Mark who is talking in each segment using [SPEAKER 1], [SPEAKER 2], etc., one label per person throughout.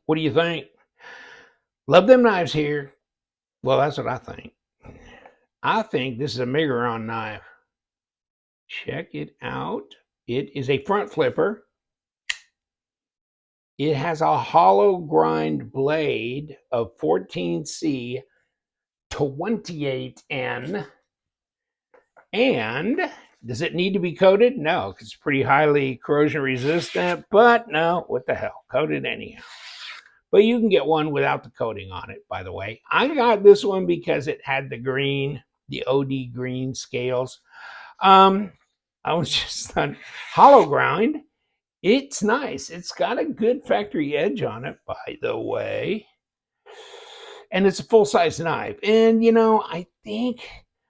[SPEAKER 1] What do you think? Love them knives here. Well, that's what I think. I think this is a Miguron knife. Check it out. It is a front flipper. It has a hollow grind blade of 14C 28N. And does it need to be coated? No, because it's pretty highly corrosion resistant. But no, what the hell? Coated anyhow. But you can get one without the coating on it, by the way. I got this one because it had the green, the OD green scales. I was just on hollow grind. It's nice. It's got a good factory edge on it, by the way. And it's a full-size knife. And, I think,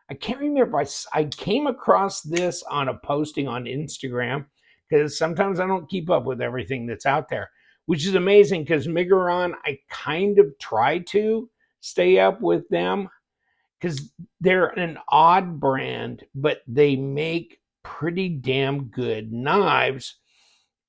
[SPEAKER 1] I can't remember, I came across this on a posting on Instagram because sometimes I don't keep up with everything that's out there, which is amazing because Miguron, I kind of try to stay up with them because they're an odd brand, but they make pretty damn good knives.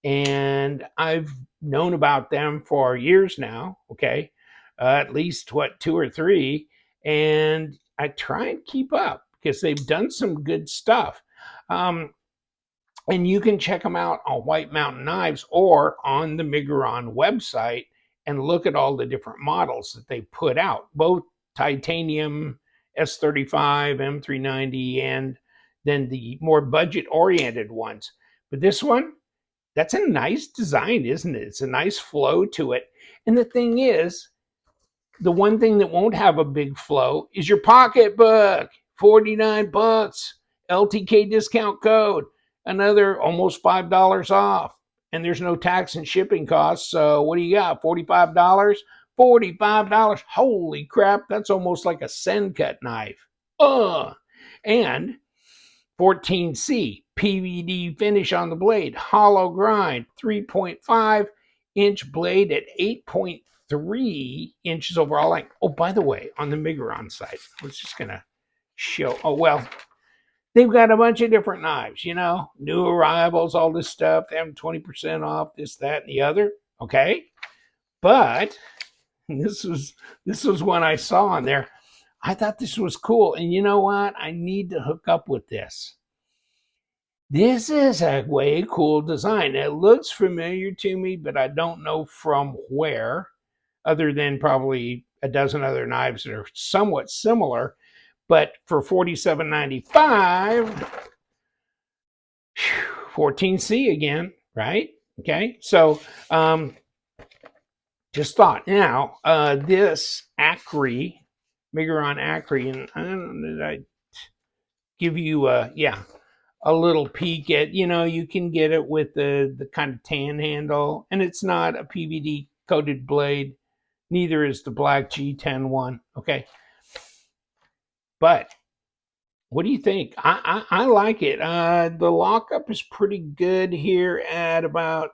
[SPEAKER 1] And I've known about them for years now, okay? At least, 2 or 3. And I try and keep up because they've done some good stuff. And you can check them out on White Mountain Knives or on the Miguron website and look at all the different models that they put out, both titanium, S35, M390, and then the more budget-oriented ones. But this one, that's a nice design, isn't it? It's a nice flow to it. And the thing is, the one thing that won't have a big flow is your pocketbook. $49. LTK discount code. Another almost $5 off. And there's no tax and shipping costs. So what do you got? $45? $45. Holy crap, that's almost like a send cut knife. And 14C, PVD finish on the blade, hollow grind, 3.5-inch blade at 8.3 inches overall length. Oh, by the way, on the Miguron side, I was just going to show, they've got a bunch of different knives, new arrivals, all this stuff. They have 20% off, this, that, and the other. Okay. But this was one I saw on there. I thought this was cool. And you know what? I need to hook up with this. This is a way cool design. It looks familiar to me, but I don't know from where, other than probably a dozen other knives that are somewhat similar. But for $47.95, 14C again, right? Okay, so just thought. Now, this Akri, Miguron Akri, and I don't know, did I give you a little peek at, you can get it with the kind of tan handle, and it's not a PVD coated blade. Neither is the black G10 one. Okay. But what do you think? I like it. The lockup is pretty good here at about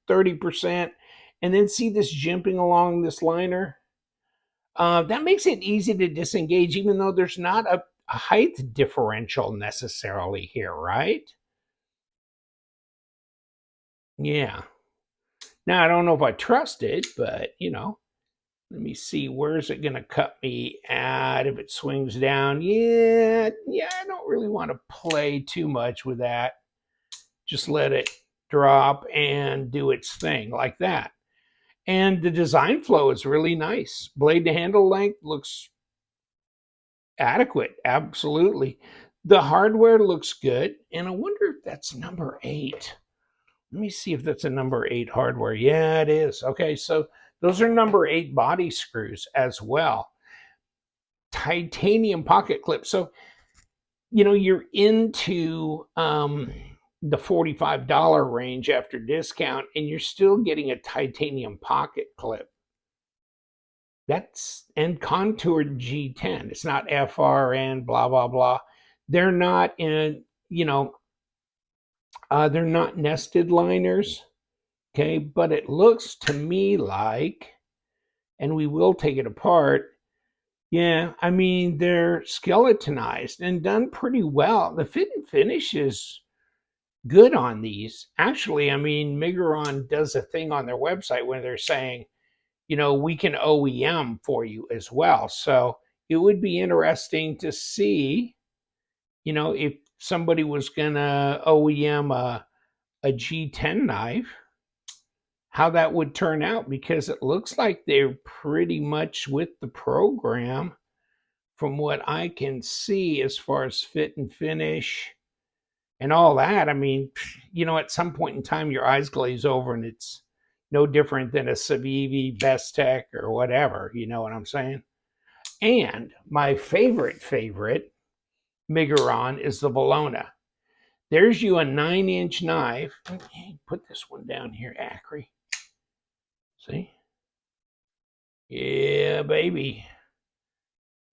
[SPEAKER 1] 30%. And then see this jimping along this liner? That makes it easy to disengage, even though there's not a height differential necessarily here, right? Yeah. Now, I don't know if I trust it, but, let me see. Where's it going to cut me at if it swings down? Yeah, I don't really want to play too much with that. Just let it drop and do its thing like that. And the design flow is really nice. Blade to handle length looks adequate, absolutely. The hardware looks good, and I wonder if that's number 8. Let me see if that's a number 8 hardware. Yeah, it is. Okay, so those are number 8 body screws as well. Titanium pocket clip. So, you're into the $45 range after discount, and you're still getting a titanium pocket clip. And contoured G10. It's not FRN, blah, blah, blah. They're not in, they're not nested liners. Okay, but it looks to me like, and we will take it apart. Yeah, I mean, they're skeletonized and done pretty well. The fit and finish is good on these. Actually, I mean, Miguron does a thing on their website where they're saying, we can OEM for you as well. So it would be interesting to see, if somebody was going to OEM a G10 knife, how that would turn out, because it looks like they're pretty much with the program from what I can see as far as fit and finish and all that. I mean, at some point in time, your eyes glaze over and it's no different than a Civivi, Bestech, or whatever. You know what I'm saying? And my favorite Miguron is the Bologna. There's you a 9-inch knife. Okay, put this one down here, Akri. See? Yeah, baby.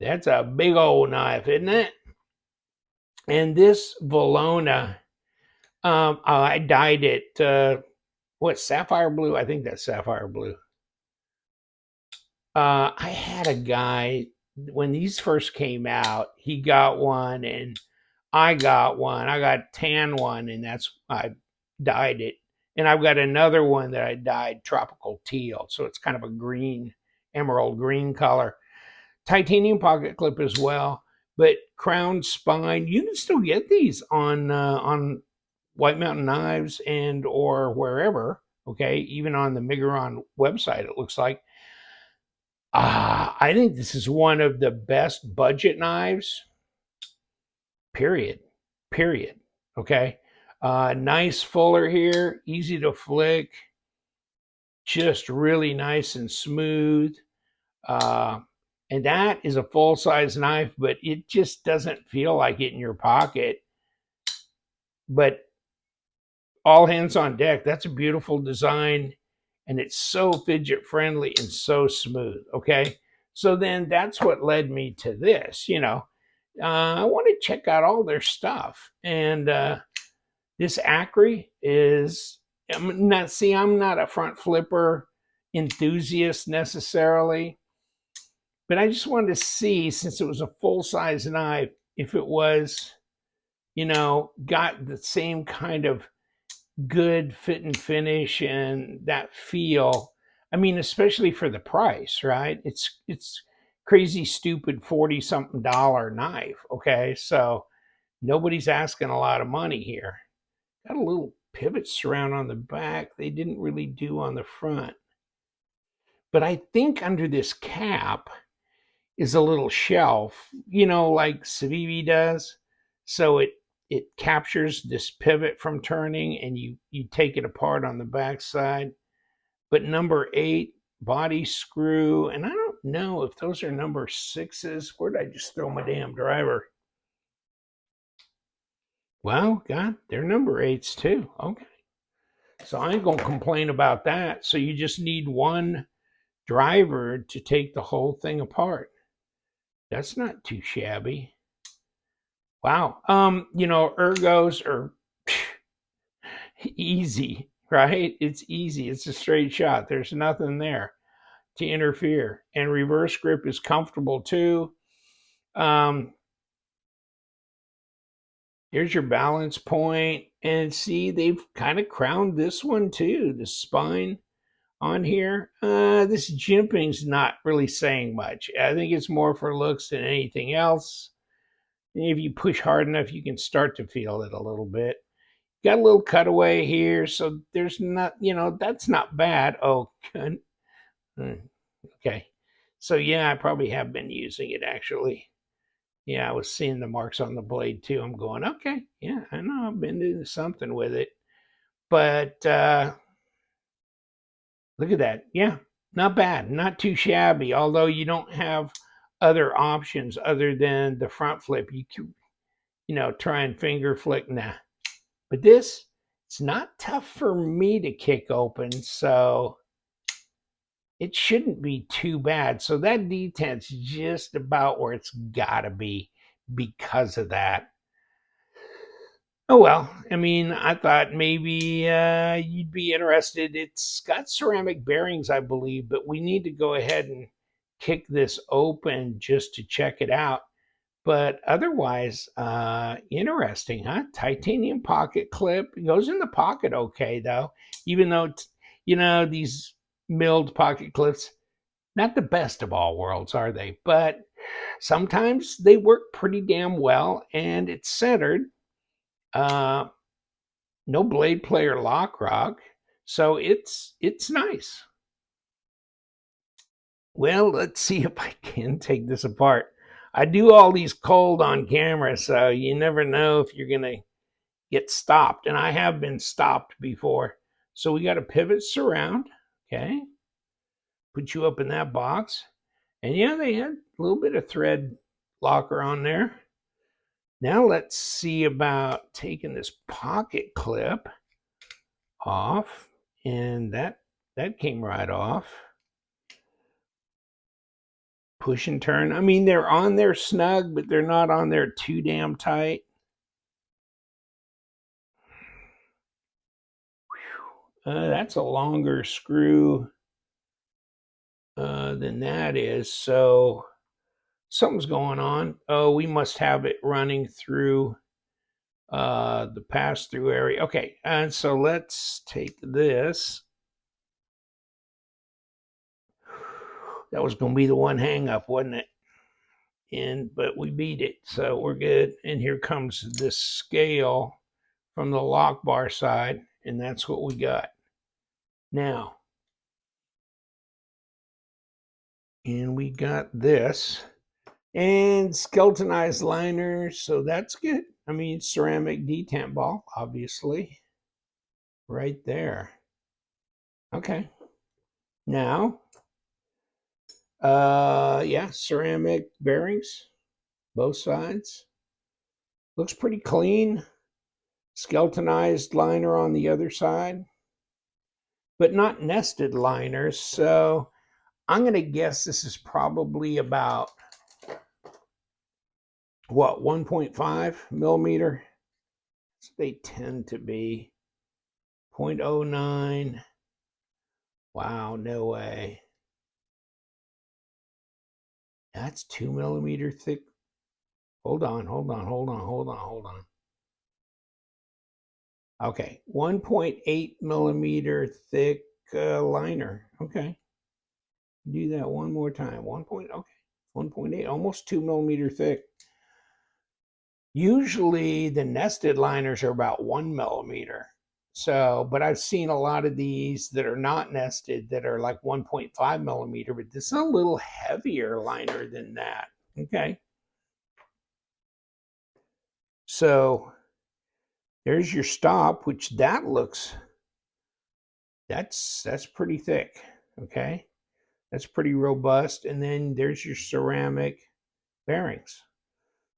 [SPEAKER 1] That's a big old knife, isn't it? And this Bologna, I dyed it, sapphire blue? I think that's sapphire blue. I had a guy, when these first came out, he got one and I got one. I got tan one, and I dyed it. And I've got another one that I dyed tropical teal. So it's kind of a green, emerald green color. Titanium pocket clip as well, but crown spine. You can still get these on White Mountain Knives and or wherever. Okay, even on the Miguron website, it looks like. I think this is one of the best budget knives. Period. Okay. Nice fuller here, easy to flick, just really nice and smooth. And that is a full-size knife, but it just doesn't feel like it in your pocket. But all hands on deck. That's a beautiful design, and it's so fidget friendly and so smooth. Okay. So then that's what led me to this. I want to check out all their stuff. And this Akri is, I'm not a front flipper enthusiast necessarily, but I just wanted to see, since it was a full-size knife, if it was, got the same kind of good fit and finish and that feel. I mean, especially for the price, right? It's crazy stupid 40-something dollar knife. Okay, so nobody's asking a lot of money here. Got a little pivot surround on the back. They didn't really do on the front. But I think under this cap is a little shelf, like Civivi does. So it captures this pivot from turning, and you take it apart on the backside. But number 8 body screw, and I don't know if those are number 6s. Where'd I just throw my damn driver? Well, God, they're number 8s too. Okay. So I ain't gonna complain about that. So you just need one driver to take the whole thing apart. That's not too shabby. Wow. Ergos are easy, right? It's easy. It's a straight shot. There's nothing there to interfere. And reverse grip is comfortable too. Here's your balance point. And see, they've kind of crowned this one too. The spine on here. This jimping's not really saying much. I think it's more for looks than anything else. If you push hard enough, you can start to feel it a little bit. Got a little cutaway here, so there's not, that's not bad. Oh, good. Okay. So yeah, I probably have been using it actually. Yeah, I was seeing the marks on the blade too. I'm going, okay, yeah, I know I've been doing something with it. But look at that. Yeah, not bad, not too shabby. Although you don't have other options other than the front flip. You can, try and finger flick. Nah. But this, it's not tough for me to kick open, so it shouldn't be too bad. So that detent's just about where it's got to be because of that. Oh, well, I mean, I thought maybe you'd be interested. It's got ceramic bearings, I believe, but we need to go ahead and kick this open just to check it out. But otherwise, interesting, huh? Titanium pocket clip. It goes in the pocket okay, though. Even though, these milled pocket clips, Not the best of all worlds, are they? But sometimes they work pretty damn well, and it's centered. Uh, no blade player lock rock, so it's nice. Well, let's see if I can take this apart. I do all these cold on camera, so you never know if you're gonna get stopped, and I have been stopped before. So we got a pivot surround, okay? Put you up in that box, and yeah, they had a little bit of thread locker on there. Now let's see about taking this pocket clip off, and that came right off. Push and turn. I mean, they're on there snug, but they're not on there too damn tight. That's a longer screw than that is, so something's going on. Oh, we must have it running through the pass-through area. Okay, and so let's take this. That was going to be the one hang up, wasn't it? But we beat it, so we're good. And here comes this scale from the lock bar side, and that's what we got. Now, and we got this and skeletonized liners, so that's good. I mean, ceramic detent ball, obviously, right there. Okay. Now, yeah, ceramic bearings, both sides. Looks pretty clean. Skeletonized liner on the other side, but not nested liners. So I'm going to guess this is probably about, what, 1.5 millimeter? They tend to be 0.09. Wow, no way. That's 2 millimeter thick. Hold on. Okay, 1.8 millimeter thick liner. Okay, do that one more time. 1.8, almost 2 millimeter thick. Usually the nested liners are about 1 millimeter. So, but I've seen a lot of these that are not nested that are like 1.5 millimeter, but this is a little heavier liner than that. Okay. So there's your stop, which that looks, that's pretty thick. Okay. That's pretty robust. And then there's your ceramic bearings.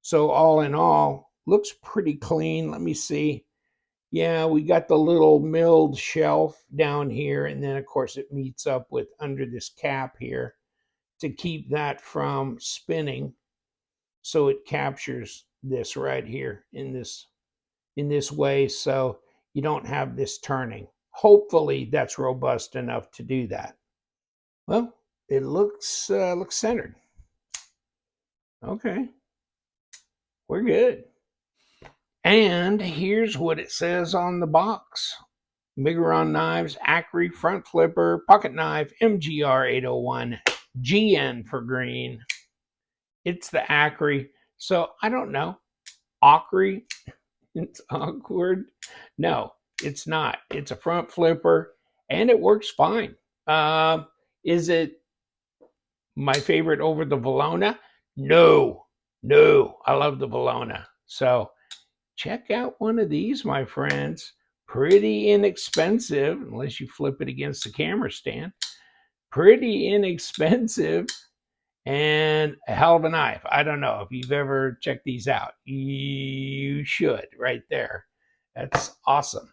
[SPEAKER 1] So all in all, looks pretty clean. Let me see. Yeah, we got the little milled shelf down here, and then of course it meets up with under this cap here to keep that from spinning. So it captures this right here in this way, so you don't have this turning. Hopefully that's robust enough to do that. Well, it looks centered. Okay, we're good. And here's what it says on the box. Miguron Knives, Akri Front Flipper, Pocket Knife, MGR 801, GN for green. It's the Akri. So I don't know. Akri? It's awkward. No, it's not. It's a front flipper and it works fine. Is it my favorite over the Valona? No. I love the Valona. So check out one of these, my friends. Pretty inexpensive, unless you flip it against the camera stand. Pretty inexpensive and a hell of a knife. I don't know if you've ever checked these out. You should, right there. That's awesome.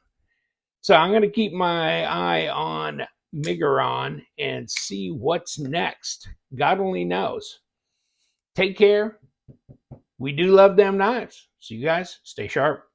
[SPEAKER 1] So I'm going to keep my eye on Miguron and see what's next. God only knows. Take care. We do love them knives. So you guys stay sharp.